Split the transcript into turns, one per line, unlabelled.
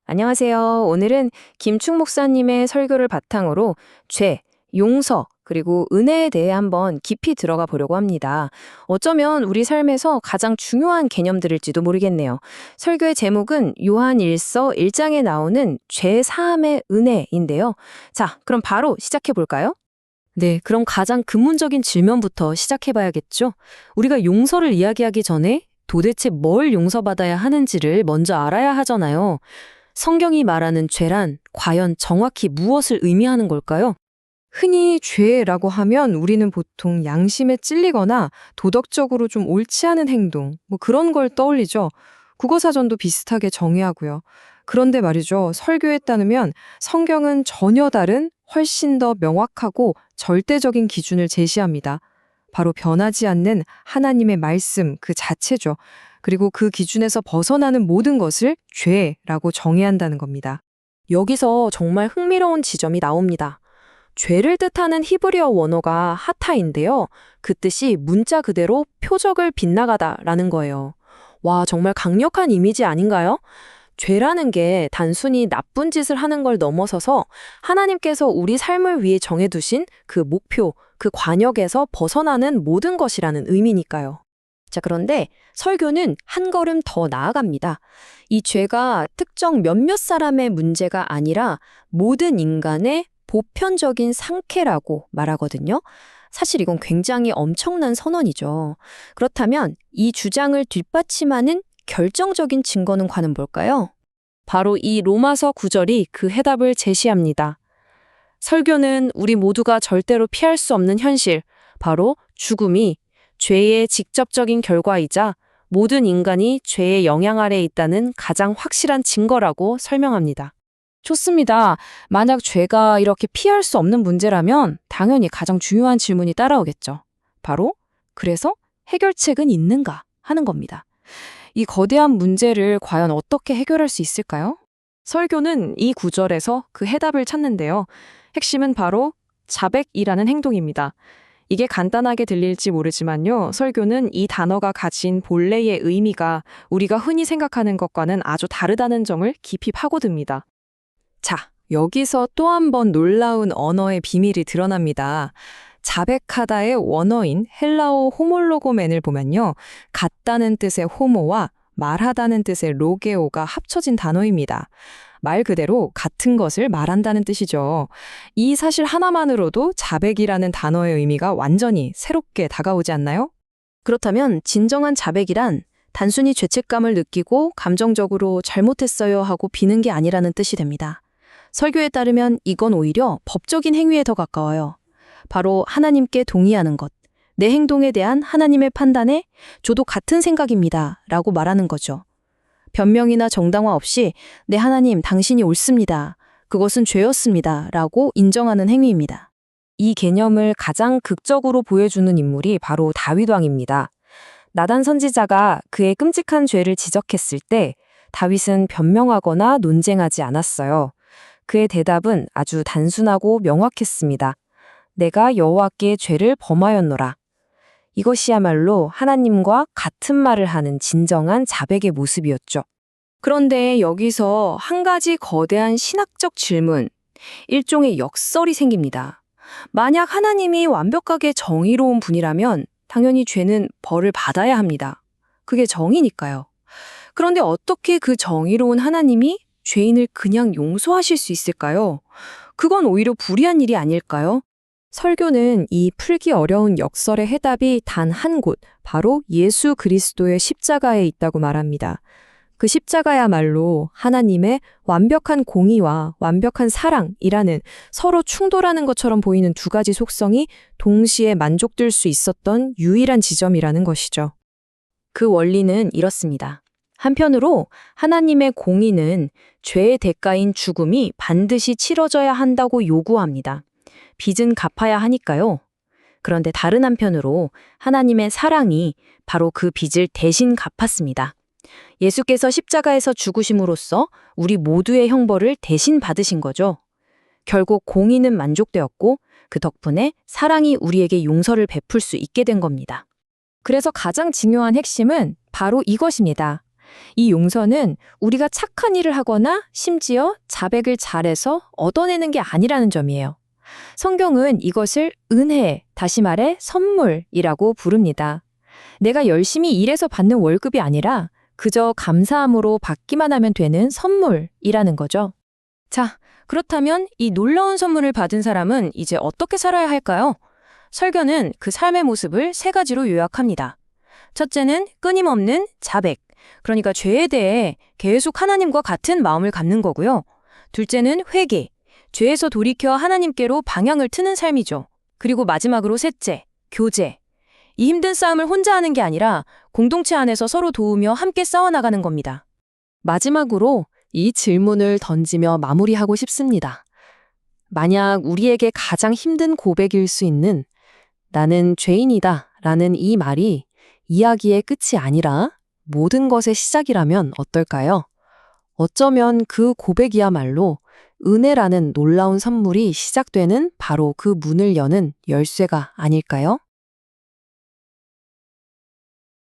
안녕하세요. 오늘은 김충 목사님의 설교를 바탕으로 죄, 용서, 그리고 은혜에 대해 한번 깊이 들어가 보려고 합니다. 어쩌면 우리 삶에서 가장 중요한 개념들일지도 모르겠네요. 설교의 제목은 요한 1서 1장에 나오는 죄 사함의 은혜인데요. 자, 그럼 바로 시작해 볼까요? 네, 그럼 가장 근본적인 질문부터 시작해 봐야겠죠? 우리가 용서를 이야기하기 전에 도대체 뭘 용서받아야 하는지를 먼저 알아야 하잖아요. 성경이 말하는 죄란 과연 정확히 무엇을 의미하는 걸까요? 흔히 죄라고 하면 우리는 보통 양심에 찔리거나 도덕적으로 좀 옳지 않은 행동, 그런 걸 떠올리죠. 국어사전도 비슷하게 정의하고요. 그런데 말이죠. 설교에 따르면 성경은 전혀 다른 훨씬 더 명확하고 절대적인 기준을 제시합니다. 바로 변하지 않는 하나님의 말씀 그 자체죠. 그리고 그 기준에서 벗어나는 모든 것을 죄라고 정의한다는 겁니다. 여기서 정말 흥미로운 지점이 나옵니다. 죄를 뜻하는 히브리어 원어가 하타인데요. 그 뜻이 문자 그대로 표적을 빗나가다라는 거예요. 와, 정말 강력한 이미지 아닌가요? 죄라는 게 단순히 나쁜 짓을 하는 걸 넘어서서 하나님께서 우리 삶을 위해 정해두신 그 목표, 그 관역에서 벗어나는 모든 것이라는 의미니까요. 자, 그런데 설교는 한 걸음 더 나아갑니다. 이 죄가 특정 몇몇 사람의 문제가 아니라 모든 인간의 보편적인 상태라고 말하거든요. 사실 이건 굉장히 엄청난 선언이죠. 그렇다면 이 주장을 뒷받침하는 결정적인 증거는 과연 뭘까요? 바로 이 로마서 9절이 그 해답을 제시합니다. 설교는 우리 모두가 절대로 피할 수 없는 현실, 바로 죽음이 죄의 직접적인 결과이자 모든 인간이 죄의 영향 아래에 있다는 가장 확실한 증거라고 설명합니다. 좋습니다. 만약 죄가 이렇게 피할 수 없는 문제라면 당연히 가장 중요한 질문이 따라오겠죠. 바로 그래서 해결책은 있는가 하는 겁니다. 이 거대한 문제를 과연 어떻게 해결할 수 있을까요? 설교는 이 구절에서 그 해답을 찾는데요. 핵심은 바로 자백이라는 행동입니다. 이게 간단하게 들릴지 모르지만요. 설교는 이 단어가 가진 본래의 의미가 우리가 흔히 생각하는 것과는 아주 다르다는 점을 깊이 파고듭니다. 자, 여기서 또 한 번 놀라운 언어의 비밀이 드러납니다. 자백하다의 원어인 헬라어 호몰로고멘을 보면요. 같다는 뜻의 호모와 말하다는 뜻의 로게오가 합쳐진 단어입니다. 말 그대로 같은 것을 말한다는 뜻이죠. 이 사실 하나만으로도 자백이라는 단어의 의미가 완전히 새롭게 다가오지 않나요? 그렇다면 진정한 자백이란 단순히 죄책감을 느끼고 감정적으로 잘못했어요 하고 비는 게 아니라는 뜻이 됩니다. 설교에 따르면 이건 오히려 법적인 행위에 더 가까워요. 바로 하나님께 동의하는 것, 내 행동에 대한 하나님의 판단에 저도 같은 생각입니다 라고 말하는 거죠. 변명이나 정당화 없이 네 하나님 당신이 옳습니다. 그것은 죄였습니다. 라고 인정하는 행위입니다. 이 개념을 가장 극적으로 보여주는 인물이 바로 다윗 왕입니다. 나단 선지자가 그의 끔찍한 죄를 지적했을 때 다윗은 변명하거나 논쟁하지 않았어요. 그의 대답은 아주 단순하고 명확했습니다. 내가 여호와께 죄를 범하였노라. 이것이야말로 하나님과 같은 말을 하는 진정한 자백의 모습이었죠. 그런데 여기서 한 가지 거대한 신학적 질문, 일종의 역설이 생깁니다. 만약 하나님이 완벽하게 정의로운 분이라면 당연히 죄는 벌을 받아야 합니다. 그게 정의니까요. 그런데 어떻게 그 정의로운 하나님이 죄인을 그냥 용서하실 수 있을까요? 그건 오히려 불의한 일이 아닐까요? 설교는 이 풀기 어려운 역설의 해답이 단 한 곳, 바로 예수 그리스도의 십자가에 있다고 말합니다. 그 십자가야말로 하나님의 완벽한 공의와 완벽한 사랑이라는 서로 충돌하는 것처럼 보이는 두 가지 속성이 동시에 만족될 수 있었던 유일한 지점이라는 것이죠. 그 원리는 이렇습니다. 한편으로 하나님의 공의는 죄의 대가인 죽음이 반드시 치러져야 한다고 요구합니다. 빚은 갚아야 하니까요. 그런데 다른 한편으로 하나님의 사랑이 바로 그 빚을 대신 갚았습니다. 예수께서 십자가에서 죽으심으로써 우리 모두의 형벌을 대신 받으신 거죠. 결국 공의는 만족되었고 그 덕분에 사랑이 우리에게 용서를 베풀 수 있게 된 겁니다. 그래서 가장 중요한 핵심은 바로 이것입니다. 이 용서는 우리가 착한 일을 하거나 심지어 자백을 잘해서 얻어내는 게 아니라는 점이에요. 성경은 이것을 은혜, 다시 말해 선물이라고 부릅니다. 내가 열심히 일해서 받는 월급이 아니라 그저 감사함으로 받기만 하면 되는 선물이라는 거죠. 자, 그렇다면 이 놀라운 선물을 받은 사람은 이제 어떻게 살아야 할까요? 설교는 그 삶의 모습을 세 가지로 요약합니다. 첫째는 끊임없는 자백, 그러니까 죄에 대해 계속 하나님과 같은 마음을 갖는 거고요. 둘째는 회개, 죄에서 돌이켜 하나님께로 방향을 트는 삶이죠. 그리고 마지막으로 셋째, 교제. 이 힘든 싸움을 혼자 하는 게 아니라 공동체 안에서 서로 도우며 함께 싸워나가는 겁니다. 마지막으로 이 질문을 던지며 마무리하고 싶습니다. 만약 우리에게 가장 힘든 고백일 수 있는 나는 죄인이다 라는 이 말이 이야기의 끝이 아니라 모든 것의 시작이라면 어떨까요? 어쩌면 그 고백이야말로 은혜라는 놀라운 선물이 시작되는 바로 그 문을 여는 열쇠가 아닐까요?